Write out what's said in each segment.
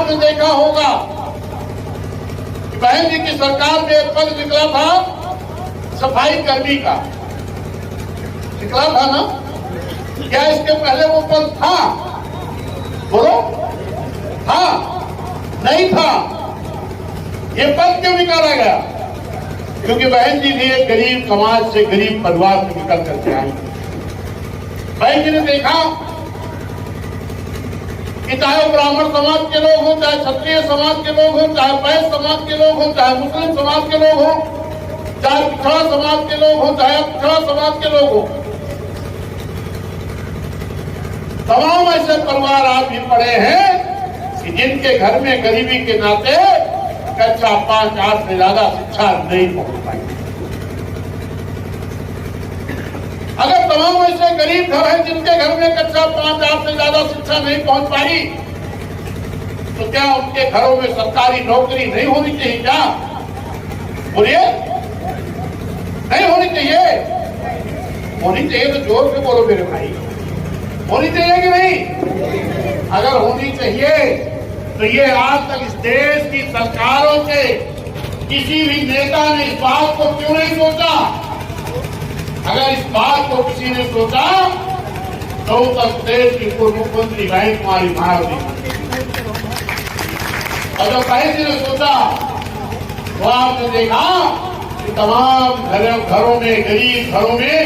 आपने देखा होगा कि बहन जी की सरकार में एक पद निकला था सफाई कर्मी का, निकला था ना? क्या इसके पहले वो पद था? बोलो, था? नहीं था। ये पद क्यों निकाला गया? क्योंकि बहन जी भी एक गरीब समाज से, गरीब परिवार से निकल करके आई। बहन जी ने देखा कि चाहे वो ब्राह्मण समाज के लोग हों, चाहे क्षत्रिय समाज के लोग हों, चाहे वैश्य समाज के लोग हों, चाहे मुस्लिम समाज के लोग हों, चाहे पिछड़ा समाज के लोग हों, चाहे पिछड़ा समाज के लोग हों, तमाम ऐसे परिवार आप भी पड़े हैं कि जिनके घर में गरीबी के नाते कक्षा 5-8 से ज्यादा शिक्षा नहीं पहुंच पाई। अगर तमाम ऐसे गरीब घर हैं जिनके घर में कक्षा 5-8 से ज्यादा शिक्षा नहीं पहुंच पाई, तो क्या उनके घरों में सरकारी नौकरी नहीं होनी चाहिए? क्या बोलिए, नहीं होनी चाहिए? होनी चाहिए तो जोर से बोलो मेरे भाई, होनी चाहिए कि नहीं? अगर होनी चाहिए तो ये आज तक इस देश की सरकारों के किसी भी नेता ने इस बात को क्यों नहीं सोचा? अगर इस बात को किसी ने सोचा तो उत्तर प्रदेश की पूर्व मुख्यमंत्री बहन कुमारी मायावती, और जब बहन जी ने सोचा तो आपने देखा कि तमाम घरों में, गरीब घरों में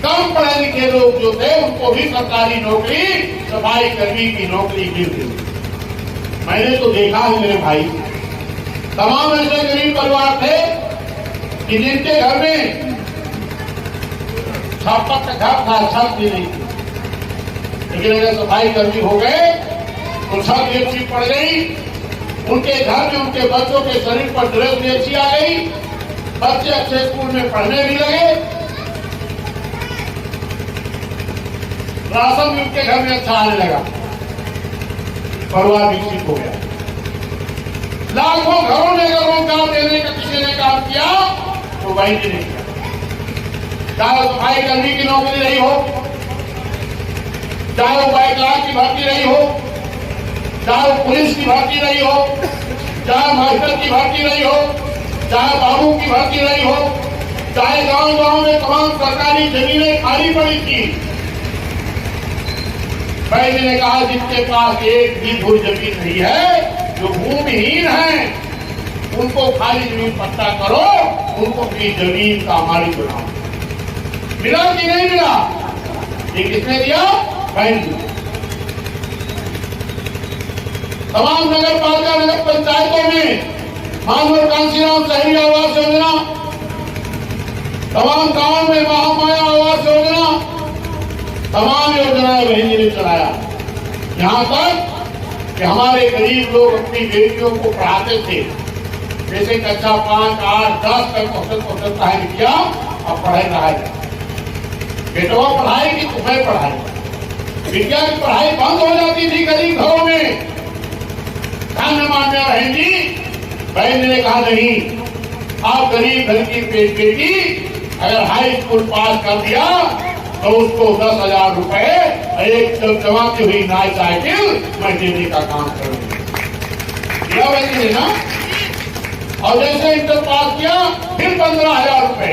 कम पढ़े लिखे लोग जो थे उनको भी सरकारी नौकरी, सफाई कर्मी की नौकरी मिल गई। मैंने तो देखा है मेरे भाई, तमाम ऐसे गरीब परिवार थे कि जिनके घर में छप्पर का घर था, छत भी नहीं थी, लेकिन अगर सफाई कर्मी हो गए तो छत भी अच्छी पड़ गई, उनके घर में उनके बच्चों के शरीर पर ड्रेस भी अच्छी आ गई, बच्चे अच्छे स्कूल में पढ़ने भी लगे, राशन भी उनके घर में अच्छा आने लगा, परिवार विकसित हो गया। लाखों घरों ने अगर रोजगार देने का किसी ने काम किया तो वही ने किया। चाहे सफाई कर्मी की नौकरी रही हो, चाहे वो बैकलाग की भर्ती रही हो, चाहे वो पुलिस की भर्ती रही हो, चाहे मास्टर की भर्ती रही हो, चाहे बाबू की भर्ती रही हो, चाहे गांव गांव में तमाम सरकारी जमीनें खाली पड़ी थी। भाई ने कहा जिनके पास एक भी धुर जमीन नहीं है, जो भूमिहीन है, उनको खाली जमीन पट्टा करो, उनको भी जमीन का मालिक बनाओ। मिला कि नहीं मिला? ये किसने दिया? बहन जी। तमाम नगर पालिका, नगर पंचायतों में मानव कांसीराम शहरी आवास योजना, तमाम गांवों में महामाया आवास योजना, तमाम योजनाएं बहन जी ने चलाया। यहां तक कि हमारे गरीब लोग अपनी बेटियों को पढ़ाते थे, जैसे कक्षा 5, 8, 10 तक औसत पढ़ाई किया, अब पढ़ाई रहा है। बेटवा पढ़ाएगी तो मैं पढ़ाई। विद्या की पढ़ाई बंद हो जाती थी गरीब घरों में। धन्य मान्य बहन जी, बहन ने कहा नहीं, आप गरीब घर की बेटी अगर हाई स्कूल पास कर दिया तो उसको 10,000 रुपए एक चमचमाती हुई नई साइकिल मैं देने का काम करूंगा। वैसे ना, और जैसे इंटर पास किया फिर 15,000 रुपए।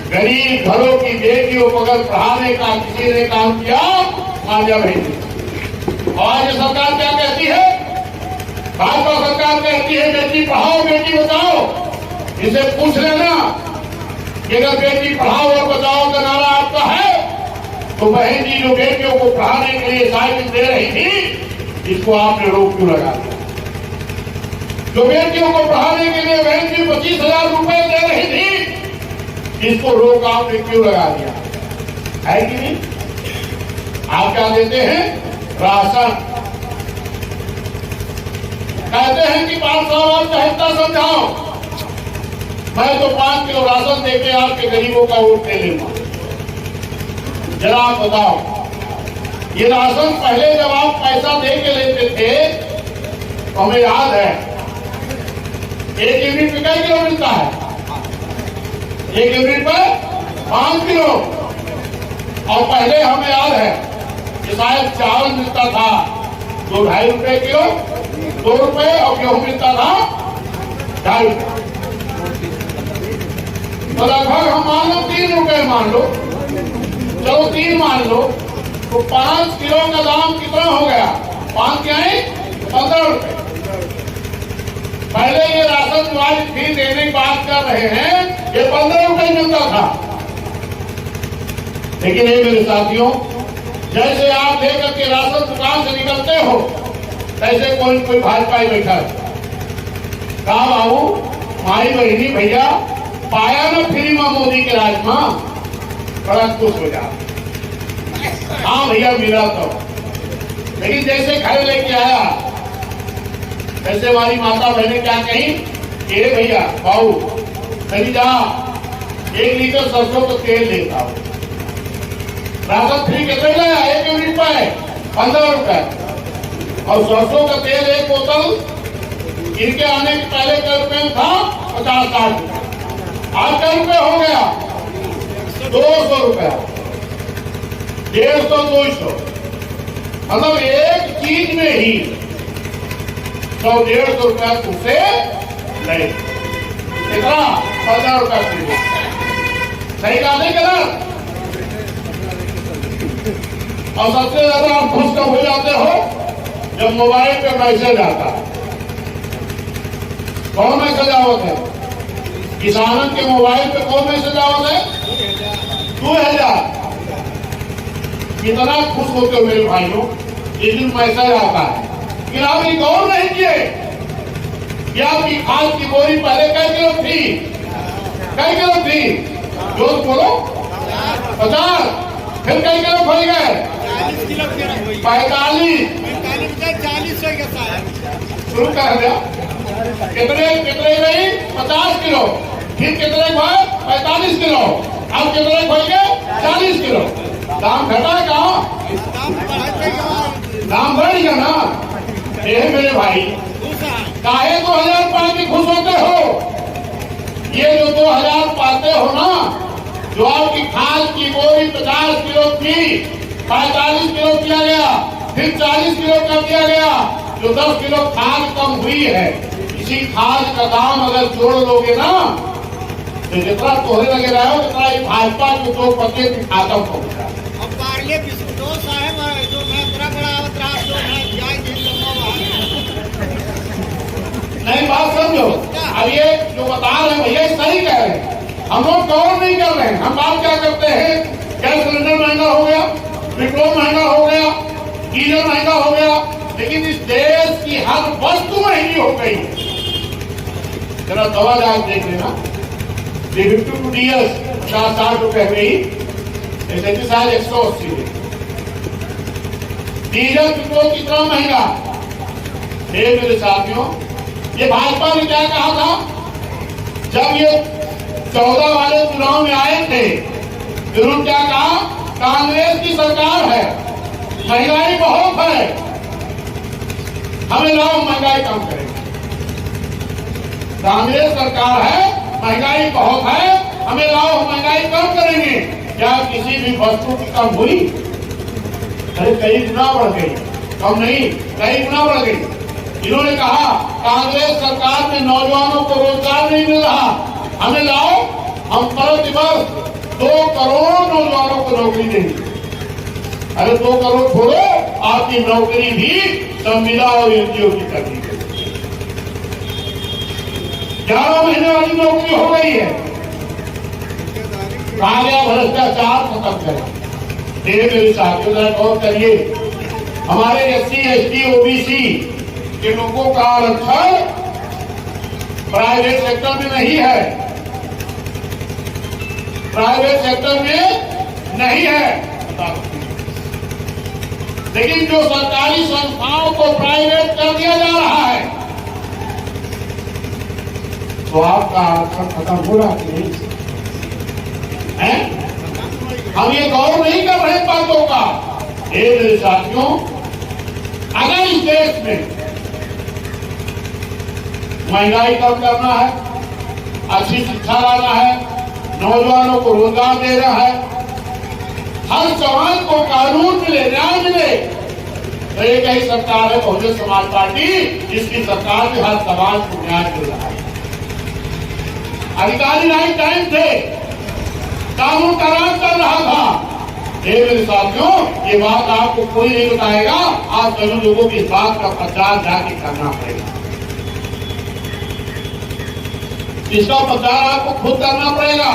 गरीब घरों की बेटियों को अगर पढ़ाने का किसी ने काम किया, मान्य भेजी। और आज सरकार क्या कहती है? भाजपा सरकार कहती है बेटी पढ़ाओ बेटी बचाओ। इसे पूछ लेना कि अगर बेटी पढ़ाओ और बचाओ का नारा आपका है तो बहन जी जो बेटियों को पढ़ाने के लिए साइकिल दे रही थी, इसको आपने रोक क्यों लगा दिया? जो बेटियों को पढ़ाने के लिए बहन जी 25,000 रुपए दे रही थी, इसको रोक आपने क्यों लगा दिया? है कि नहीं? आप क्या देते हैं? राशन। कहते हैं कि 5 साल और चहत्ता समझाओ, मैं तो 5 किलो राशन देके आपके गरीबों का वोट ले लूंगा। जरा आप बताओ, ये राशन पहले जब आप पैसा दे के लेते थे तो हमें याद है 1 यूनिट में कई किलो मिलता है? 1 यूनिट पर 5 किलो। और पहले हमें याद है कि शायद चावल मिलता था ₹2.5 किलो, ₹2 और गेहूं मिलता था ₹2.5। तो लगभग हम मान लो ₹3 मान लो, चलो 3 मान लो, तो 5 किलो का दाम कितना हो गया? 5 क्या है? ₹15। पहले ये राशन जो आज फ्री देने की बात कर रहे हैं, ये ₹15 मिलता था। लेकिन ये मेरे साथियों, जैसे आप लेकर के राशन दुकान से निकलते हो, ऐसे कोई भाजपाई बैठा है, कहा बाबू माई बहनी भैया पाया ना फ्री में मोदी के राज में, बड़ा खुश हो जा। हाँ भैया मिला तो, लेकिन जैसे घर लेके आया, ऐसे हमारी माता बहने क्या कही, ए भैया बाबू चली जा 1 लीटर सरसों का तेल लेता हूं। राशन फ्री कितने लाया? 1 यूनिट पे ₹15। और सरसों का तेल 1 बोतल इनके आने के पहले कै रुपए में था? 50-60 रुपए। आज कै रुपए हो गया? ₹200, 150-200। मतलब एक चीज में ही 100-150 रुपया तुमसे नहीं, कितना? ₹15 किलो। सही कहा नहीं गलत? और सबसे ज्यादा आप खुश कब हो जाते हो? जब मोबाइल पे मैसेज आता है। कौन मैसेज आवत है? किसानों के मोबाइल पे कौन मैसेज आवत है? 2000। कितना खुश होते हो मेरे भाइयों, ये दिन मैसेज आता है। लेकिन आप ये गौर नहीं किए कि आपकी खाद की बोरी पहले कै किलो थी? कै किलो थी? जो बोलो 50, फिर कै किलो बढ़ गए? 45, 40 शुरू कर दिया। कितने गई? 50 किलो, फिर कितने भाई? 45 किलो, अब कितने बढ़ गए? 40 किलो। दाम घटा कहाँ? दाम बढ़ गया ना। ये मेरे भाई, काहे 2000 पाके खुश होते हो? ये जो 2000 पाते हो ना, जो आपकी खाद की बोरी 50 किलो थी, 45 किलो किया गया, फिर 40 किलो कर दिया गया, जो 10 किलो खाद कम हुई है, इसी खाद का दाम अगर जोड़ लोगे ना, तो जितना तोहरे लगे रहे हो उतना ही भाजपा के 2 पत्ते की खाता पहुंचा। अब पार्ले दोस्त साहब जो मैं बड़ा नहीं, बात समझो। अब ये जो बता रहे हैं भैया सही कह रहे हैं, हम लोग गौर नहीं कर रहे हैं। हम बात क्या करते हैं, गैस सिलेंडर महंगा हो गया, पेट्रोल महंगा हो गया, डीजल महंगा हो गया, लेकिन इस देश की हर वस्तु महंगी हो गई। जरा दवा जाकर देख लेना, 52 DS 50-60 रुपए में ही, आज 180। डीजल पेट्रोल कितना महंगा? मेरे साथियों, ये भाजपा ने क्या कहा था जब ये 14 वाले चुनाव में आए थे? जरूर क्या कहा? कांग्रेस की सरकार है, महंगाई बहुत है, हमें लाओ महंगाई कम करेंगे। कांग्रेस सरकार है, महंगाई बहुत है, हमें लाओ महंगाई कम करेंगे। क्या किसी भी वस्तु की कम हुई? अरे कई गुना बढ़ गई, कम नहीं, कई गुना बढ़ गई। इन्होंने कहा कांग्रेस सरकार में नौजवानों को रोजगार नहीं मिल रहा, हमें लाओ, हम प्रतिवर्ष 2 करोड़ नौजवानों को नौकरी देंगे। अरे 2 करोड़ छोड़ो, आपकी नौकरी भी संविदा और एनजीओ की कर दी गई। 11 महीने वाली नौकरी हो गई है। कहा गया भ्रष्टाचार खत्म करें। मेरे साथियों जरा गौर करिए, हमारे SC ST OBC के लोगों का आरक्षण प्राइवेट सेक्टर में नहीं है, प्राइवेट सेक्टर में नहीं है। लेकिन जो सरकारी संस्थाओं को प्राइवेट कर दिया जा रहा है, तो आपका आरक्षण खत्म हो रहा है। हम ये गौर नहीं कर रहे बातों का। मेरे साथियों, अगर इस देश में महंगाई कम करना है, अच्छी शिक्षा लाना है, नौजवानों को रोजगार देना है, हर जवान को कानून मिले, न्याय मिले, तो एक ही सरकार है बहुजन समाज पार्टी, जिसकी सरकार में हर समाज को न्याय मिल रहा है। अधिकारी राइट टाइम थे, कानून का राज चल रहा था। मेरे साथियों, ये बात आपको कोई नहीं बताएगा, आप सभी लोगों की इस बात का प्रचार जाके करना पड़ेगा। इसका प्रचार आपको खुद करना पड़ेगा।